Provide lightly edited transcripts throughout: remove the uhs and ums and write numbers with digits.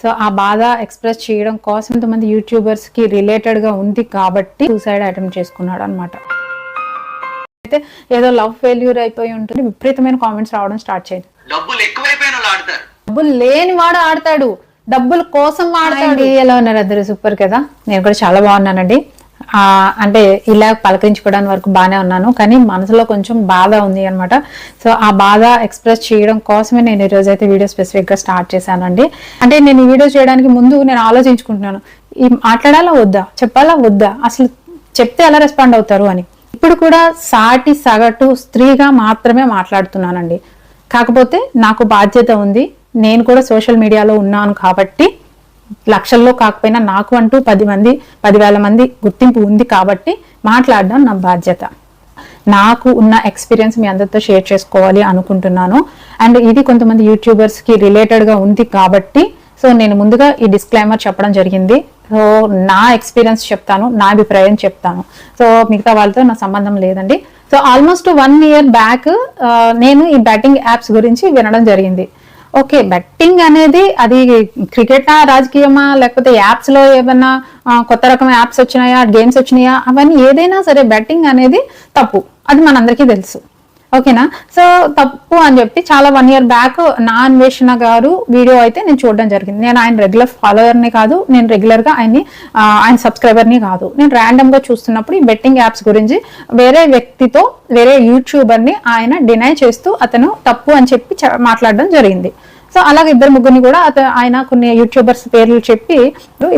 So ఆ బాధ express చేయడం కోసం కొంతమంది యూట్యూబర్స్ కి రిలేటెడ్ గా ఉంది కాబట్టి సూసైడ్ అటెంప్ట్ చేసుకున్నాడు అనమాట. అయితే ఏదో లవ్ ఫెయిల్యూర్ అయిపోయి ఉంటుంది, విపరీతమైన కామెంట్స్ రావడం స్టార్ట్ చేయండి. డబ్బులు లేని వాడు ఆడతాడు, డబ్బుల కోసం ఆడతాడు. ఎలా ఉన్నారు అందరూ? సూపర్ కదా. నేను కూడా చాలా బాగున్నానండి. అంటే ఇలా పలకరించుకోవడానికి వరకు బాగానే ఉన్నాను, కానీ మనసులో కొంచెం బాధ ఉంది అనమాట. సో ఆ బాధ ఎక్స్ప్రెస్ చేయడం కోసమే నేను ఈ రోజు అయితే వీడియో స్పెసిఫిక్ గా స్టార్ట్ చేశానండి. అంటే నేను ఈ వీడియో చేయడానికి ముందు నేను ఆలోచించుకుంటున్నాను, ఈ మాట్లాడాలా వద్దా, చెప్పాలా వద్దా, అసలు చెప్తే ఎలా రెస్పాండ్ అవుతారు అని. ఇప్పుడు కూడా సాటి సగటు స్త్రీగా మాత్రమే మాట్లాడుతున్నానండి. కాకపోతే నాకు బాధ్యత ఉంది, నేను కూడా సోషల్ మీడియాలో ఉన్నాను కాబట్టి, లక్షల్లో కాకపోయినా నాకు అంటూ 10,000 మంది గుర్తింపు ఉంది కాబట్టి మాట్లాడడం నా బాధ్యత. నాకు ఉన్న ఎక్స్పీరియన్స్ మీ అందరితో షేర్ చేసుకోవాలి అనుకుంటున్నాను. అండ్ ఇది కొంతమంది యూట్యూబర్స్ కి రిలేటెడ్ గా ఉంది కాబట్టి సో నేను ముందుగా ఈ డిస్క్లైమర్ చెప్పడం జరిగింది. సో నా ఎక్స్పీరియన్స్ చెప్తాను, నా అభిప్రాయం చెప్తాను. సో మిగతా వాళ్ళతో నా సంబంధం లేదండి. సో ఆల్మోస్ట్ 1 year బ్యాక్ నేను ఈ బ్యాటింగ్ యాప్స్ గురించి వినడం జరిగింది. ఓకే, బెట్టింగ్ అనేది అది క్రికెటా, రాజకీయమా, లేకపోతే యాప్స్ లో ఏమన్నా కొత్త రకం యాప్స్ వచ్చినాయా, గేమ్స్ వచ్చినాయా, అవన్నీ ఏదైనా సరే బెట్టింగ్ అనేది తప్పు, అది మనందరికీ తెలుసు. ఓకేనా? సో తప్పు అని చెప్పి చాలా 1 year బ్యాక్ నా అన్వేషణ గారు వీడియో అయితే నేను చూడడం జరిగింది. నేను ఆయన రెగ్యులర్ ఫాలోవర్ని కాదు, నేను రెగ్యులర్ గా ఆయన సబ్స్క్రైబర్ని కాదు. నేను ర్యాండమ్ గా చూస్తున్నప్పుడు ఈ బెట్టింగ్ యాప్స్ గురించి వేరే వ్యక్తితో, వేరే యూట్యూబర్ ని ఆయన డినై చేస్తూ అతను తప్పు అని చెప్పి మాట్లాడడం జరిగింది. సో అలాగే 2-3 కూడా ఆయన కొన్ని యూట్యూబర్స్ పేర్లు చెప్పి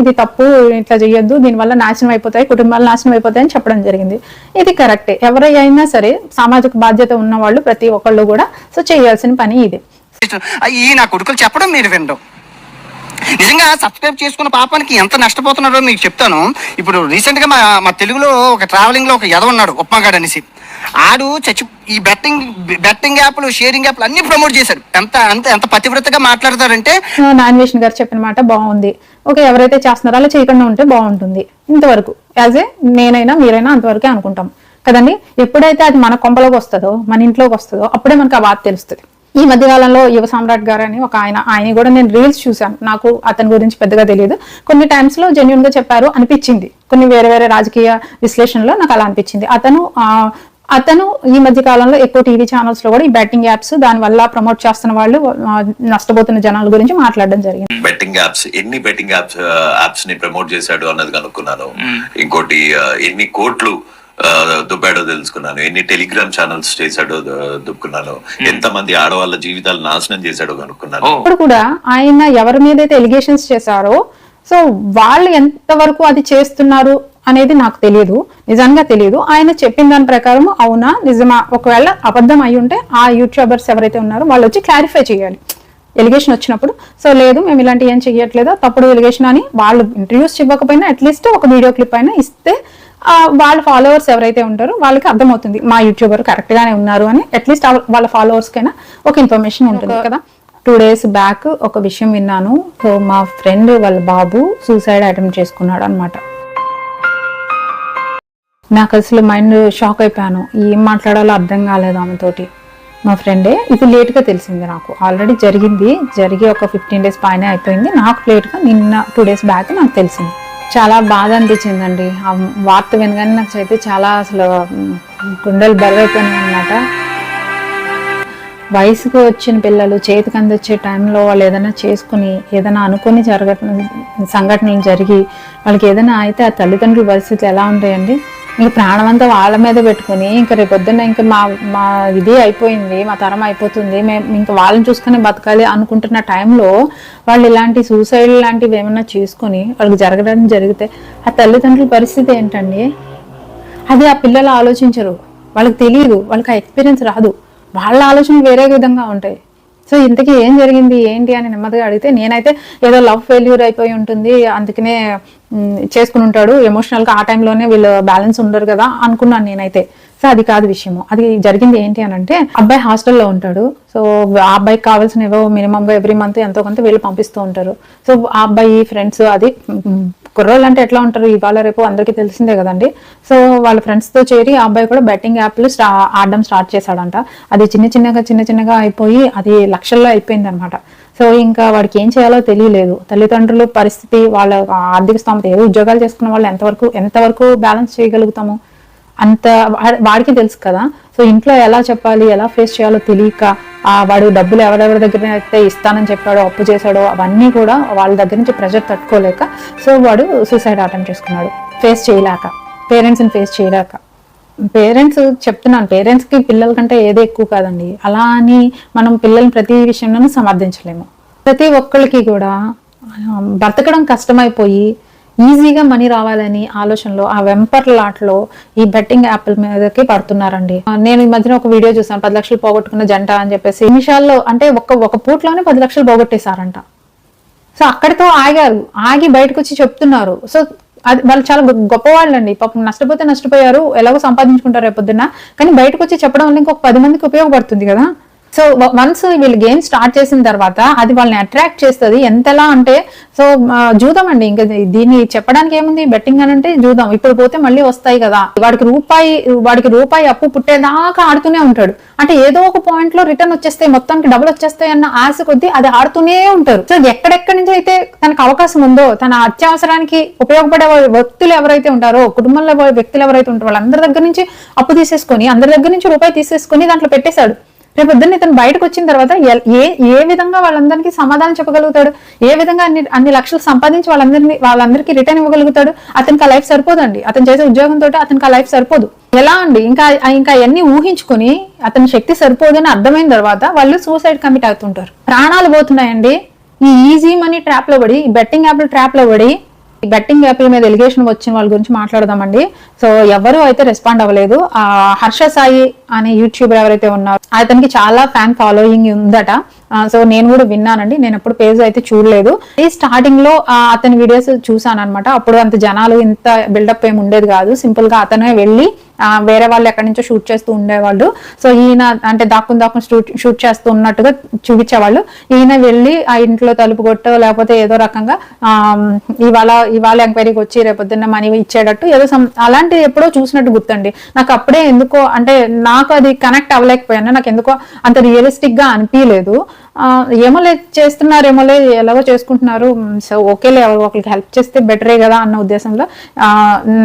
ఇది తప్పు, ఇట్లా చేయొద్దు, దీనివల్ల నాశనం అయిపోతాయి, కుటుంబాలు నాశనం అయిపోతాయి అని చెప్పడం జరిగింది. ఇది కరెక్టే, ఎవరైనా సరే సామాజిక బాధ్యత ఉన్న వాళ్ళు ప్రతి ఒక్కళ్ళు కూడా సో చేయాల్సిన పని ఇది. నా కొడుకులు చెప్పడం మీరు వినడం, నిజంగా సబ్స్క్రైబ్ చేసుకున్న పాపానికి ఎంత నష్టపోతున్నారో మీకు చెప్తాను. ఇప్పుడు రీసెంట్ గా మా తెలుగులో ఒక ట్రావెలింగ్ లో ఒక ఎద ఉన్నాడు, ఉప్మాగాడు అనేసి. ఆడు ఈ బెట్టింగ్ యాప్లు, షేరింగ్ యాప్లు అన్ని ప్రమోట్ చేశారు. ఎంత పతివ్రతగా మాట్లాడతారంటే, నా అన్వేషణ గారు చెప్పిన మాట బాగుంది. ఓకే, ఎవరైతే చేస్తున్నారో అలా చేయకుండా ఉంటే బాగుంటుంది. ఇంతవరకు యాజ్ ఏ నేనైనా మీరైనా అంతవరకే అనుకుంటాం కదండి. ఎప్పుడైతే అది మన కొంపలోకి వస్తుందో, మన ఇంట్లోకి వస్తుందో, అప్పుడే మనకు ఆ బాధ తెలుస్తుంది. ఈ మధ్యకాలంలో యువ సామ్రాట్ గారు అని ఒక ఆయన కూడా నేను రీల్స్ చూశాను. నాకు అతని గురించి పెద్దగా తెలియదు. కొన్ని టైమ్స్ లో జెన్యున్ గా చెప్పారు అనిపించింది, కొన్ని వేరే రాజకీయ విశ్లేషణలో నాకు అలా అనిపించింది. అతను ఈ మధ్య కాలంలో ఎక్కువ టీవీ ఛానల్స్ లో కూడా ఈ బెట్టింగ్ యాప్స్, దాని వల్ల ప్రమోట్ చేస్తున్న వాళ్ళు, నష్టపోతున్న జనాల గురించి మాట్లాడడం జరిగింది. బెట్టింగ్ యాప్స్, ఎన్ని బెట్టింగ్ యాప్స్ ని ప్రమోట్ చేశాడు అన్నది కనుక్కున్నాను. ఇంకోటి ఎన్ని కోట్లు దుబ్బాడో తెలుసుకున్నాను, ఎన్ని టెలిగ్రామ్ ఛానల్స్ చేశాడో దుక్కున్నాను, ఎంత మంది ఆడవాళ్ళ జీవితాలు నాశనం చేశాడో కనుక్కున్నాను. ఇప్పుడు కూడా ఆయన ఎవరి మీద అయితే ఎలిగేషన్స్ చేశారో సో వాళ్ళు ఎంతవరకు అది చేస్తున్నారు అనేది నాకు తెలియదు, నిజంగా తెలియదు. ఆయన చెప్పిన దాని ప్రకారం అవునా నిజమా, ఒకవేళ అబద్ధం అయి ఉంటే ఆ యూట్యూబర్స్ ఎవరైతే ఉన్నారో వాళ్ళు వచ్చి క్లారిఫై చేయాలి ఎలిగేషన్ వచ్చినప్పుడు. సో లేదు మేము ఇలాంటి ఏం చెయ్యట్లేదు, తప్పుడు ఎలిగేషన్ అని వాళ్ళు ఇంటర్వ్యూస్ ఇవ్వకపోయినా అట్లీస్ట్ ఒక వీడియో క్లిప్ అయినా ఇస్తే వాళ్ళ ఫాలోవర్స్ ఎవరైతే ఉంటారో వాళ్ళకి అర్థమవుతుంది మా యూట్యూబర్ కరెక్ట్ గానే ఉన్నారు అని. అట్లీస్ట్ వాళ్ళ ఫాలోవర్స్ కైనా ఒక ఇన్ఫర్మేషన్ ఉంటుంది కదా. 2 days బ్యాక్ ఒక విషయం విన్నాను. సో మా ఫ్రెండ్ వాళ్ళ బాబు సూసైడ్ అటెంప్ట్ చేసుకున్నాడు అనమాట. నాకు అసలు మైండ్ షాక్ అయిపోయాను, ఏం మాట్లాడాలో అర్థం కాలేదు ఆమెతోటి. మా ఫ్రెండే, ఇది లేట్గా తెలిసింది నాకు, ఆల్రెడీ జరిగి ఒక 15 days పైన అయిపోయింది. నాకు లేట్గా నిన్న 2 days బ్యాక్ నాకు తెలిసింది. చాలా బాధ అనిపించిందండి ఆ వార్త వినగానే. నాకు అయితే చాలా అసలు గుండెలు బరువైపోయినాయి అనమాట. వయసుకు వచ్చిన పిల్లలు చేతికి అందొచ్చే టైంలో వాళ్ళు ఏదైనా చేసుకుని, ఏదైనా అనుకుని సంఘటనలు జరిగి వాళ్ళకి ఏదైనా అయితే ఆ తల్లిదండ్రుల పరిస్థితులు ఎలా ఉంటాయండి. ఇంక ప్రాణం అంతా వాళ్ళ మీద పెట్టుకుని ఇంకా రేపొద్దున్న ఇంకా మా ఇది అయిపోయింది, మా తరం అయిపోతుంది, మేము ఇంకా వాళ్ళని చూసుకుని బతకాలి అనుకుంటున్న టైంలో వాళ్ళు ఇలాంటి సూసైడ్ లాంటివి ఏమైనా చేసుకుని వాళ్ళకి జరిగితే ఆ తల్లిదండ్రుల పరిస్థితి ఏంటండి? అది ఆ పిల్లలు ఆలోచించరు, వాళ్ళకి తెలియదు, వాళ్ళకి ఆ ఎక్స్పీరియన్స్ రాదు, వాళ్ళ ఆలోచన వేరే విధంగా ఉంటాయి. సో ఇంతకీ ఏం జరిగింది ఏంటి అని నెమ్మదిగా అడిగితే, నేనైతే ఏదో లవ్ ఫెయిల్యూర్ అయిపోయి ఉంటుంది అందుకనే చేసుకుని ఉంటాడు, ఎమోషనల్గా ఆ టైంలోనే వీళ్ళు బ్యాలెన్స్ ఉండరు కదా అనుకున్నాను నేనైతే. సో అది కాదు విషయము. అది జరిగింది ఏంటి అని అంటే, అబ్బాయి హాస్టల్లో ఉంటాడు. సో ఆ అబ్బాయికి కావాల్సిన ఏవో మినిమంగా ఎవ్రీ మంత్ ఎంతో కొంత వీళ్ళు పంపిస్తూ ఉంటారు. సో ఆ అబ్బాయి ఫ్రెండ్స్ అది కుర్రోళ్ళు అంటే ఎట్లా ఉంటారు, ఇవాళ రేపు అందరికీ తెలిసిందే కదండి. సో వాళ్ళ ఫ్రెండ్స్ తో చేరి ఆ అబ్బాయి కూడా బెట్టింగ్ యాప్లు ఆడడం స్టార్ట్ చేశాడంట. అది చిన్న చిన్నగా అయిపోయి అది లక్షల్లో అయిపోయింది అనమాట. సో ఇంకా వాడికి ఏం చేయాలో తెలియలేదు. తల్లిదండ్రుల పరిస్థితి, వాళ్ళ ఆర్థిక స్థోమత, ఏదో ఉద్యోగాలు చేసుకున్న వాళ్ళు ఎంతవరకు బ్యాలెన్స్ చేయగలుగుతాము అంత వాడికి తెలుసు కదా. సో ఇంట్లో ఎలా చెప్పాలి, ఎలా ఫేస్ చేయాలో తెలియక వాడు డబ్బులు ఎవరెవరి దగ్గర అయితే ఇస్తానని చెప్పాడో, అప్పు చేశాడో, అవన్నీ కూడా వాళ్ళ దగ్గర నుంచి ప్రెషర్ తట్టుకోలేక సో వాడు సూసైడ్ అటెంప్ట్ చేసుకున్నాడు. ఫేస్ చేయలేక, పేరెంట్స్ని ఫేస్ చేయలేక. పేరెంట్స్ కి పిల్లల కంటే ఏది ఎక్కువ కాదండి. అలా అని మనం పిల్లల్ని ప్రతి విషయంలోనూ సమర్థించలేము. ప్రతి ఒక్కరికి కూడా బ్రతకడం కష్టమైపోయి ఈజీగా మనీ రావాలని ఆలోచనలో, ఆ వెంపర్లాట్లో ఈ బెట్టింగ్ యాప్ల మీదకి పడుతున్నారండి. నేను ఈ మధ్యన ఒక వీడియో చూసాను, 10 లక్షలు పోగొట్టుకున్న జంట అని చెప్పేసి. నిమిషాల్లో అంటే ఒక పూటలోనే 10 లక్షలు పోగొట్టేశారంట. సో అక్కడితో ఆగి బయటకు వచ్చి చెప్తున్నారు. సో అది వాళ్ళు చాలా గొప్పవాళ్ళండి. పాపం నష్టపోయారు, ఎలాగో సంపాదించుకుంటారు రేపొద్దున, కానీ బయటకు వచ్చి చెప్పడం వల్ల ఇంకొక 10 మందికి ఉపయోగపడుతుంది కదా. సో వన్స్ వీళ్ళు గేమ్ స్టార్ట్ చేసిన తర్వాత అది వాళ్ళని అట్రాక్ట్ చేస్తుంది. ఎంతలా అంటే సో జూదం అండి, ఇంకా దీన్ని చెప్పడానికి ఏముంది, బెట్టింగ్ అని అంటే జూదం. ఇప్పుడు పోతే మళ్ళీ వస్తాయి కదా. వాడికి రూపాయి అప్పు పుట్టేదాకా ఆడుతూనే ఉంటాడు. అంటే ఏదో ఒక పాయింట్ లో రిటర్న్ వచ్చేస్తాయి, మొత్తానికి డబ్బులు వచ్చేస్తాయి అన్న ఆశ కొద్దీ అది ఆడుతూనే ఉంటారు. సో ఎక్కడెక్కడి నుంచి అయితే తనకు అవకాశం ఉందో, తన అత్యవసరానికి ఉపయోగపడే వ్యక్తులు ఎవరైతే ఉంటారో, కుటుంబంలో వ్యక్తులు ఎవరైతే ఉంటారో, వాళ్ళందరి దగ్గర నుంచి అప్పు తీసేసుకొని, అందరి దగ్గర నుంచి రూపాయి తీసేసుకొని దాంట్లో పెట్టేశాడు. రేపు పొద్దున్న ఇతను బయటకు వచ్చిన తర్వాత ఏ విధంగా వాళ్ళందరికీ సమాధానం చెప్పగలుగుతాడు, ఏ విధంగా అన్ని లక్షలు సంపాదించి వాళ్ళందరికీ రిటర్న్ ఇవ్వగలుగుతాడు. అతనికి ఆ లైఫ్ సరిపోదండి. అతను చేసే ఉద్యోగంతో అతనికి ఆ లైఫ్ సరిపోదు. ఎలా అండి, ఇంకా అన్ని ఊహించుకుని అతని శక్తి సరిపోదు అని అర్థమైన తర్వాత వాళ్ళు సూసైడ్ కమిట్ అవుతుంటారు. ప్రాణాలు పోతున్నాయండి ఈ ఈజీ మనీ ట్రాప్ లో పడి, ఈ బెట్టింగ్ యాప్ల ట్రాప్ లో పడి. ఈ బెట్టింగ్ యాప్ల మీద ఎలిగేషన్ వచ్చిన వాళ్ళ గురించి మాట్లాడదామండి. సో ఎవరు అయితే రెస్పాండ్ అవ్వలేదు. హర్ష సాయి అనే యూట్యూబర్ ఎవరైతే ఉన్నారో అతనికి చాలా ఫ్యాన్ ఫాలోయింగ్ ఉందట. సో నేను కూడా విన్నానండి, నేను ఎప్పుడు పేజ్ అయితే చూడలేదు. ఈ స్టార్టింగ్ లో అతని వీడియోస్ చూసాను అనమాట. అప్పుడు అంత జనాలు ఇంత బిల్డప్ ఏమి ఉండేది కాదు. సింపుల్ గా అతనే వెళ్ళి వేరే వాళ్ళు ఎక్కడి నుంచో షూట్ చేస్తూ ఉండేవాళ్ళు. సో ఈయన అంటే దాక్కుని షూట్ చేస్తూ ఉన్నట్టుగా చూపించేవాళ్ళు. ఈయన వెళ్ళి ఆ ఇంట్లో తలుపు కొట్టో లేకపోతే ఏదో రకంగా ఇవాళ ఎంక్వైరీకి వచ్చి రేపొద్దున్న మనీ ఇచ్చేటట్టు ఏదో అలాంటిది ఎప్పుడో చూసినట్టు గుర్తండి నాకు. అప్పుడే ఎందుకో అంటే నాకు అది కనెక్ట్ అవ్వలేకపోయాను. నాకు ఎందుకో అంత రియలిస్టిక్ గా అనిపించలేదు. ఏమోలే చేస్తున్నారేమోలే, ఎలాగో చేసుకుంటున్నారు, సో ఓకేలే, ఒకరికి హెల్ప్ చేస్తే బెటరే కదా అన్న ఉద్దేశంలో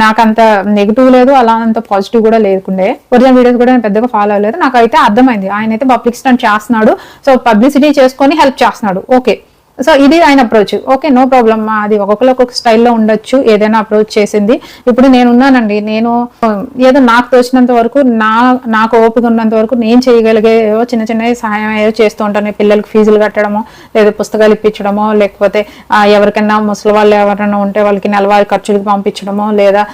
నాకు అంత నెగిటివ్ లేదు, అలా అంత పాజిటివ్ కూడా లేకుండే. ఒరిజినల్ వీడియోస్ కూడా నేను పెద్దగా ఫాలో అవ్వలేదు. నాకు అయితే అర్థమైంది ఆయన అయితే పబ్లిక్ స్టంట్ చేస్తున్నాడు, సో పబ్లిసిటీ చేసుకొని హెల్ప్ చేస్తున్నాడు. ఓకే, సో ఇది ఆయన అప్రోచ్. Okay, no problem. అది ఒక్కొక్క స్టైల్లో ఉండొచ్చు, ఏదైనా అప్రోచ్ చేసింది. ఇప్పుడు నేను ఉన్నానండి, నేను ఏదో నాకు తోచినంత వరకు, నాకు ఓపిక ఉన్నంత వరకు నేను చేయగలిగే చిన్న సహాయం ఏదో చేస్తూ ఉంటాను. పిల్లలకి ఫీజులు కట్టడమో, లేదా పుస్తకాలు ఇప్పించడమో, లేకపోతే ఎవరికైనా ముసలి వాళ్ళు ఎవరైనా ఉంటే వాళ్ళకి నెలవారీ ఖర్చులకు పంపించడమో, లేదా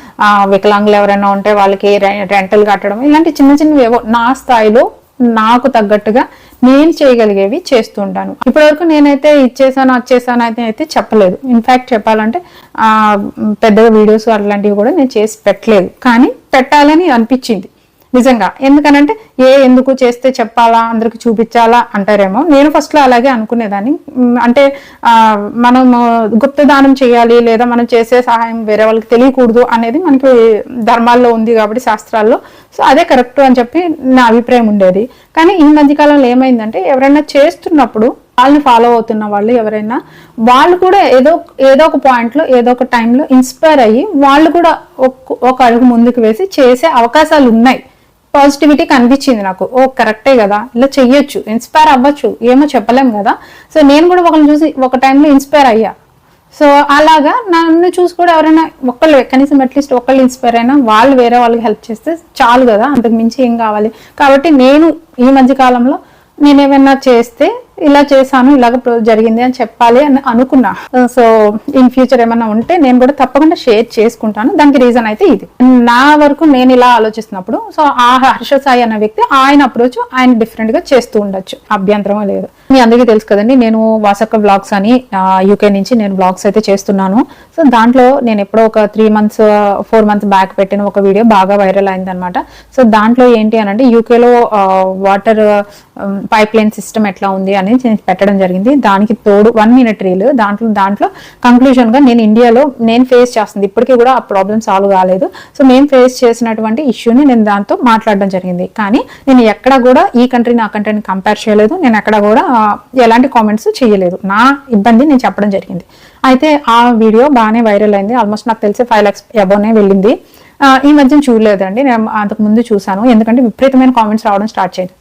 వికలాంగులు ఎవరైనా ఉంటే వాళ్ళకి రెంటలు కట్టడం, ఇలాంటి చిన్నవి ఏవో నా స్థాయిలో నాకు తగ్గట్టుగా నేను చేయగలిగేవి చేస్తూ ఉంటాను. ఇప్పటి వరకు నేనైతే ఇచ్చేసాను అది అయితే చెప్పలేదు. ఇన్ఫాక్ట్ చెప్పాలంటే పెద్దగా వీడియోస్ అట్లాంటివి కూడా నేను చేసి పెట్టలేదు. కానీ పెట్టాలని అనిపించింది నిజంగా. ఎందుకనంటే ఎందుకు చేస్తే చెప్పాలా, అందరికి చూపించాలా అంటారేమో. నేను ఫస్ట్ లో అలాగే అనుకునేదాన్ని. అంటే మనం గుప్తదానం చేయాలి, లేదా మనం చేసే సహాయం వేరే వాళ్ళకి తెలియకూడదు అనేది మనకి ధర్మాల్లో ఉంది కాబట్టి, శాస్త్రాల్లో. సో అదే కరెక్ట్ అని చెప్పి నా అభిప్రాయం ఉండేది. కానీ ఈ మధ్యకాలంలో ఏమైందంటే ఎవరైనా చేస్తున్నప్పుడు వాళ్ళని ఫాలో అవుతున్న వాళ్ళు ఎవరైనా, వాళ్ళు కూడా ఏదో ఒక పాయింట్ లో, ఏదో ఒక టైంలో ఇన్స్పైర్ అయ్యి వాళ్ళు కూడా ఒక అడుగు ముందుకు వేసి చేసే అవకాశాలు ఉన్నాయి. పాజిటివిటీ కనిపించింది నాకు. ఓ కరెక్టే కదా, ఇలా చెయ్యొచ్చు, ఇన్స్పైర్ అవ్వచ్చు, ఏమో చెప్పలేం కదా. సో నేను కూడా ఒకరిని చూసి ఒక టైంలో ఇన్స్పైర్ అయ్యా. సో అలాగా నన్ను చూసి కూడా ఎవరైనా కనీసం అట్లీస్ట్ ఒకళ్ళు ఇన్స్పైర్ అయినా వాళ్ళు వేరే వాళ్ళకి హెల్ప్ చేస్తే చాలు కదా, అంతకు మించి ఏం కావాలి. కాబట్టి నేను ఈ మధ్య కాలంలో నేనేమైనా చేస్తే ఇలా చేశాను, ఇలాగ జరిగింది అని చెప్పాలి అని అనుకున్నా. సో ఇన్ ఫ్యూచర్ ఏమైనా ఉంటే నేను కూడా తప్పకుండా షేర్ చేసుకుంటాను. దానికి రీజన్ అయితే ఇది. నా వరకు నేను ఇలా ఆలోచిస్తున్నప్పుడు, సో ఆ హర్ష సాయి అన్న వ్యక్తి ఆయన అప్రోచ్ ఆయన డిఫరెంట్ గా చేస్తూ ఉండొచ్చు, అభ్యంతరం లేదు. మీ అందరికీ తెలుసు కదండి, నేను వాసక్క బ్లాగ్స్ అని యూకే నుంచి నేను బ్లాగ్స్ అయితే చేస్తున్నాను. సో దాంట్లో నేను ఎప్పుడో ఒక 4 months బ్యాక్ పెట్టిన ఒక వీడియో బాగా వైరల్ అయింది అనమాట. సో దాంట్లో ఏంటి అని అంటే యూకేలో వాటర్ పైప్ లైన్ సిస్టమ్ ఎట్లా ఉంది అనేది అనేది నేను పెట్టడం జరిగింది. దానికి తోడు 1 minute రీల్, దాంట్లో కంక్లూజన్ గా నేను ఇండియాలో నేను ఫేస్ చేస్తుంది ఇప్పటికీ కూడా ఆ ప్రాబ్లమ్ సాల్వ్ కాలేదు. సో మేము ఫేస్ చేసినటువంటి ఇష్యూని నేను దాంతో మాట్లాడడం జరిగింది. కానీ నేను ఎక్కడ కూడా ఈ కంట్రీని ఆ కంట్రీని కంపేర్ చేయలేదు. నేను ఎక్కడ కూడా ఎలాంటి కామెంట్స్ చేయలేదు. నా ఇబ్బంది నేను చెప్పడం జరిగింది. అయితే ఆ వీడియో బాగానే వైరల్ అయింది. ఆల్మోస్ట్ నాకు తెలిసి 5 lakhs అబోనే వెళ్ళింది. ఈ మధ్యన చూడలేదండి, నేను అంతకు ముందు చూసాను. ఎందుకంటే విపరీతమైన కామెంట్స్ రావడం స్టార్ట్ చేయండి,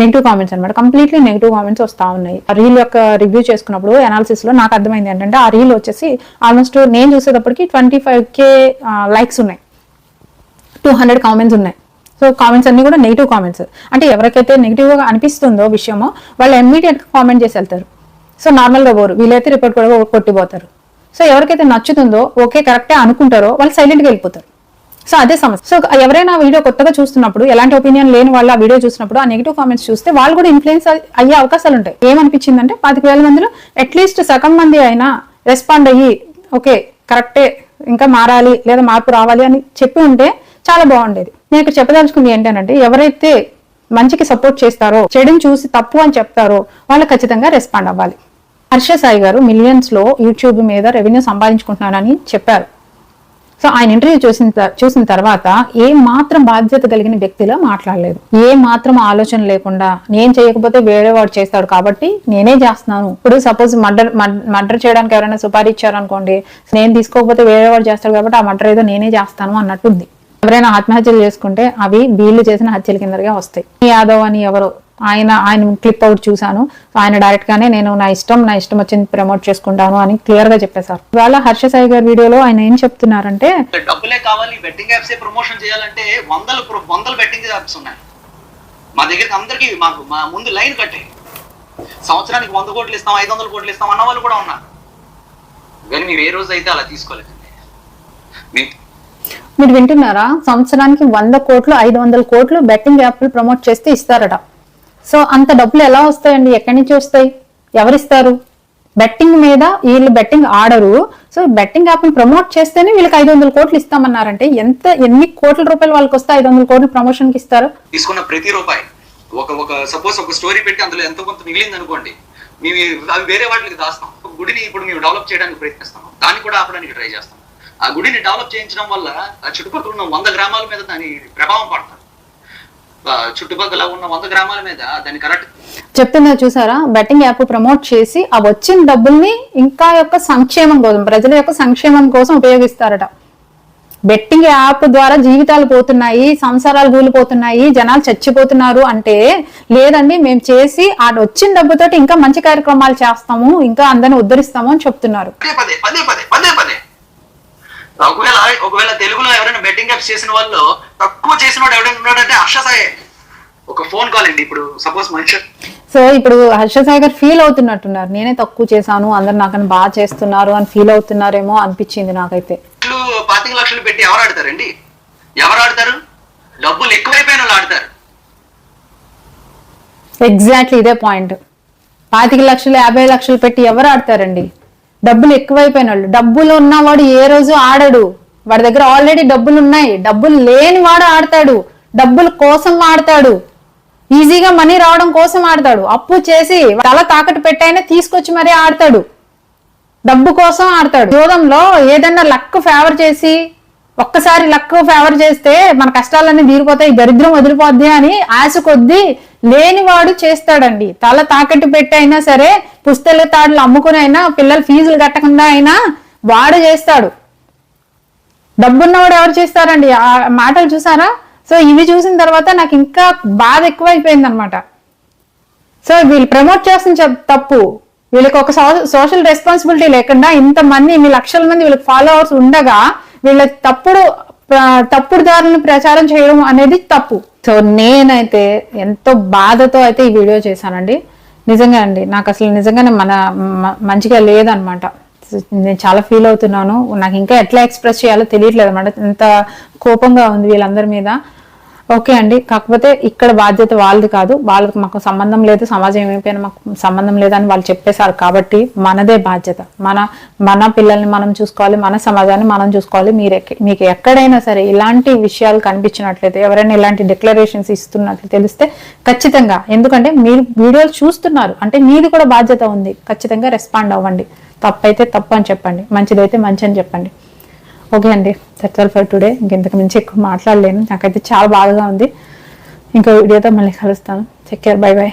నెగిటివ్ కామెంట్స్ అనమాట. కంప్లీట్లీ నెగిటివ్ కామెంట్స్ వస్తూ ఉన్నాయి. ఆ రీల్ యొక్క రివ్యూ చేసుకున్నప్పుడు అనాలిసిస్ లో నాకు అర్థమైంది ఏంటంటే ఆ రీల్ వచ్చేసి ఆల్మోస్ట్ నేను చూసేటప్పటికి 25K లైక్స్ ఉన్నాయి, 200 కామెంట్స్ ఉన్నాయి. సో కామెంట్స్ అన్ని కూడా నెగిటివ్ కామెంట్స్. అంటే ఎవరికైతే నెగిటివ్ గా అనిపిస్తుందో విషయమో వాళ్ళు ఇమ్మీడియట్ గా కామెంట్ చేసి వెళ్తారు. సో నార్మల్ గా పోరు, వీళ్ళైతే రిపోర్ట్ కూడా కొట్టిపోతారు. సో ఎవరికైతే నచ్చుతుందో ఓకే కరెక్టే అనుకుంటారో వాళ్ళు సైలెంట్ గా వెళ్ళిపోతారు. సో అదే సమస్య. సో ఎవరైనా వీడియో కొత్తగా చూస్తున్నప్పుడు, ఎలాంటి ఒపీనియన్ లేని వాళ్ళు ఆ వీడియో చూసినప్పుడు ఆ నెగిటివ్ కామెంట్స్ చూస్తే వాళ్ళు కూడా ఇన్ఫ్లుయెన్స్ అయ్యే అవకాశాలు ఉంటాయి. ఏమనిపించిందంటే 25,000 మందిలో అట్లీస్ట్ సగం మంది అయినా రెస్పాండ్ అయ్యి ఓకే కరెక్టే ఇంకా మారాలి లేదా మార్పు రావాలి అని చెప్పి ఉంటే చాలా బాగుండేది. నేను ఇక్కడ చెప్పదలుచుకుంది ఏంటంటే ఎవరైతే మంచికి సపోర్ట్ చేస్తారో, చెడుని చూసి తప్పు అని చెప్తారో వాళ్ళు ఖచ్చితంగా రెస్పాండ్ అవ్వాలి. హర్ష సాయి గారు మిలియన్స్ లో యూట్యూబ్ మీద రెవెన్యూ సంపాదించుకుంటున్నానని చెప్పారు. సో ఆయన ఇంటర్వ్యూ చూసిన తర్వాత ఏ మాత్రం బాధ్యత కలిగిన వ్యక్తిలో మాట్లాడలేదు. ఏ మాత్రం ఆలోచన లేకుండా నేను చేయకపోతే వేరే వాడు చేస్తాడు కాబట్టి నేనే చేస్తున్నాను. ఇప్పుడు సపోజ్ మర్డర్ చేయడానికి ఎవరైనా సుపారీ ఇచ్చారు అనుకోండి, నేను తీసుకోకపోతే వేరే వాడు చేస్తాడు కాబట్టి ఆ మర్డర్ ఏదో నేనే చేస్తాను అన్నట్టుంది. ఎవరైనా ఆత్మహత్యలు చేసుకుంటే అవి వీళ్ళు చేసిన హత్యల కిందగా వస్తాయి. యాదవ్ అని ఎవరో ఆయన క్లిప్ అవుట్ చూసాను. ఆయన డైరెక్ట్ గానే నేను నా ఇష్టం వచ్చింది ప్రమోట్ చేసుకుంటాను అని క్లియర్ గా చెప్పేశారు. ఇవాళ హర్ష సాయి గారి వీడియోలో ఆయన ఏం చెప్తున్నారంటే డబ్బులే కావాలి, బెట్టింగ్ యాప్స్ ప్రమోషన్ చేయాలంటే వందలు బెట్టింగ్ యాప్స్ ఉన్నాయి మా దగ్గరికి. అందరికి మాకు మా ముందు లైన్ కట్టే సంవత్సరానికి 100 కోట్లు ఇస్తాం, 500 కోట్లు ఇస్తాం అన్న వాళ్ళు కూడా ఉన్నారు. కానీ మేము ఏ రోజు అయితే అలా తీసుకోలేదు. మీరు వింటున్నారా? సంవత్సరానికి 100 కోట్లు 500 కోట్లు బెట్టింగ్ యాప్లు ప్రమోట్ చేస్తే ఇస్తారట. సో అంత డబ్బులు ఎలా వస్తాయండి? ఎక్కడి నుంచి వస్తాయి? ఎవరిస్తారు? బెట్టింగ్ మీద వీళ్ళు బెట్టింగ్ ఆడరు. సో బెట్టింగ్ యాప్ ని ప్రమోట్ చేస్తేనే వీళ్ళకి 500 కోట్లు ఇస్తామన్నారంటే ఎన్ని కోట్ల రూపాయలు వాళ్ళకి వస్తే 500 కోట్లు ప్రమోషన్ కి ఇస్తారు? తీసుకున్న ప్రతి రూపాయి ఒక సపోజ్ ఒక స్టోరీ పెట్టి అందులో ఎంతో కొంత మిగిలింది అనుకోండి, మేము అవి వేరే వాటికి దాస్తాం. ఒక గుడిని ఇప్పుడు మేము డెవలప్ చేయడానికి ప్రయత్నిస్తాం, దాన్ని కూడా ఆపడానికి ట్రై చేస్తాం. ఆ గుడిని డెవలప్ చేయించడం వల్ల ఆ చుట్టుపక్కల ఉన్న 100 గ్రామాల మీద దాని ప్రభావం పడతారు. చుట్టుపక్కల ఉన్న 100 గ్రామాల మీద దాన్ని కరెక్ట్ చెప్తున్నా చూసారా? బెట్టింగ్ యాప్ ప్రమోట్ చేసి ఆ వచ్చిన డబ్బుల్ని ఇంకా యొక్క సంక్షేమం కోసం, ప్రజల యొక్క సంక్షేమం కోసం ఉపయోగిస్తారట. బెట్టింగ్ యాప్ ద్వారా జీవితాలు పోతున్నాయి, సంసారాలు కూలిపోతున్నాయి, జనాలు చచ్చిపోతున్నారు అంటే లేదండి మేము చేసి ఆ వచ్చిన డబ్బుతోటి ఇంకా మంచి కార్యక్రమాలు చేస్తాము, ఇంకా అందరిని ఉద్ధరిస్తాము అని చెప్తున్నారు. పదే ఒకవేళ తెలుగులో ఎవరైనా బెట్టింగ్ యాప్స్ చేసిన వాళ్ళు తక్కువ చేసిన వాడు ఎవరైనా ఉన్నాడంటే హర్ష సాయి. ఒక ఫోన్ కాల్ అండి ఇప్పుడు సపోజ్ మనిషి. సో ఇప్పుడు హర్ష సాయి గారు ఫీల్ అవుతున్నట్టున్నారు, నేనే తక్కువ చేశాను అందరు నాకన్నా బాగా చేస్తున్నారు అని ఫీల్ అవుతున్నారేమో అనిపించింది నాకైతే. 25 లక్షలు పెట్టి ఎవరు ఆడతారండి? ఎవరు ఆడతారు? డబ్బులు ఎక్కువైపోయిన వాళ్ళు ఆడతారు. ఎగ్జాక్ట్లీ ఇదే పాయింట్. 25 లక్షలు 50 లక్షలు పెట్టి ఎవరు ఆడతారండి? డబ్బులు ఎక్కువైపోయిన వాళ్ళు. డబ్బులు ఉన్నవాడు ఏ రోజు ఆడడు, వాడి దగ్గర ఆల్రెడీ డబ్బులు ఉన్నాయి. డబ్బులు లేని వాడు ఆడతాడు, డబ్బుల కోసం ఆడతాడు, ఈజీగా మనీ రావడం కోసం ఆడతాడు. అప్పు చేసి తల తాకట్టు పెట్టైనా తీసుకొచ్చి మరీ ఆడతాడు, డబ్బు కోసం ఆడతాడు. జూదంలో ఏదన్నా లక్ ఫేవర్ చేసి ఒక్కసారి లక్ ఫేవర్ చేస్తే మన కష్టాలన్నీ తీరిపోతాయి, దరిద్రం వదిలిపోద్ది అని ఆశ కొద్దీ లేనివాడు చేస్తాడండి. తల తాకట్టు పెట్టి అయినా సరే, పుస్తల తాడులు అమ్ముకుని అయినా, పిల్లల ఫీజులు కట్టకుండా అయినా వాడు చేస్తాడు. డబ్బున్నవాడు ఎవరు చేస్తారండి? ఆ మాటలు చూసారా? సో ఇవి చూసిన తర్వాత నాకు ఇంకా బాధ ఎక్కువైపోయింది అనమాట. సో వీళ్ళు ప్రమోట్ చేస్తున్న తప్పు, వీళ్ళకి ఒక సోషల్ రెస్పాన్సిబిలిటీ లేకుండా ఇంతమంది ఇన్ని లక్షల మంది వీళ్ళకి ఫాలోవర్స్ ఉండగా వీళ్ళ తప్పుడు దారులను ప్రచారం చేయడం అనేది తప్పు. సో నేనైతే ఎంతో బాధతో అయితే ఈ వీడియో చేశానండి. నిజంగా అండి నాకు అసలు నిజంగానే మంచిగా లేదనమాట. నేను చాలా ఫీల్ అవుతున్నాను. నాకు ఇంకా ఎట్లా ఎక్స్ప్రెస్ చేయాలో తెలియట్లేదు అనమాట. ఎంత కోపంగా ఉంది వీళ్ళందరి మీద. ఓకే అండి, కాకపోతే ఇక్కడ బాధ్యత వాళ్ళది కాదు, వాళ్ళకి మాకు సంబంధం లేదు, సమాజం ఏమైపోయినా మాకు సంబంధం లేదని వాళ్ళు చెప్పేశారు కాబట్టి మనదే బాధ్యత. మన పిల్లల్ని మనం చూసుకోవాలి, మన సమాజాన్ని మనం చూసుకోవాలి. మీకు ఎక్కడైనా సరే ఇలాంటి విషయాలు కనిపించినట్లయితే, ఎవరైనా ఇలాంటి డిక్లరేషన్స్ ఇస్తున్నట్లు తెలిస్తే ఖచ్చితంగా, ఎందుకంటే మీరు వీడియోలు చూస్తున్నారు అంటే మీది కూడా బాధ్యత ఉంది, ఖచ్చితంగా రెస్పాండ్ అవ్వండి. తప్పైతే తప్పు అని చెప్పండి, మంచిదైతే మంచి అని చెప్పండి. ఓకే అండి, దట్స్ ఆల్ ఫర్ టుడే. ఇంకెంతకు మించి ఎక్కువ మాట్లాడలేను, నాకైతే చాలా బాధగా ఉంది. ఇంకో వీడియోతో మళ్ళీ కలుస్తాను. Take care, by by.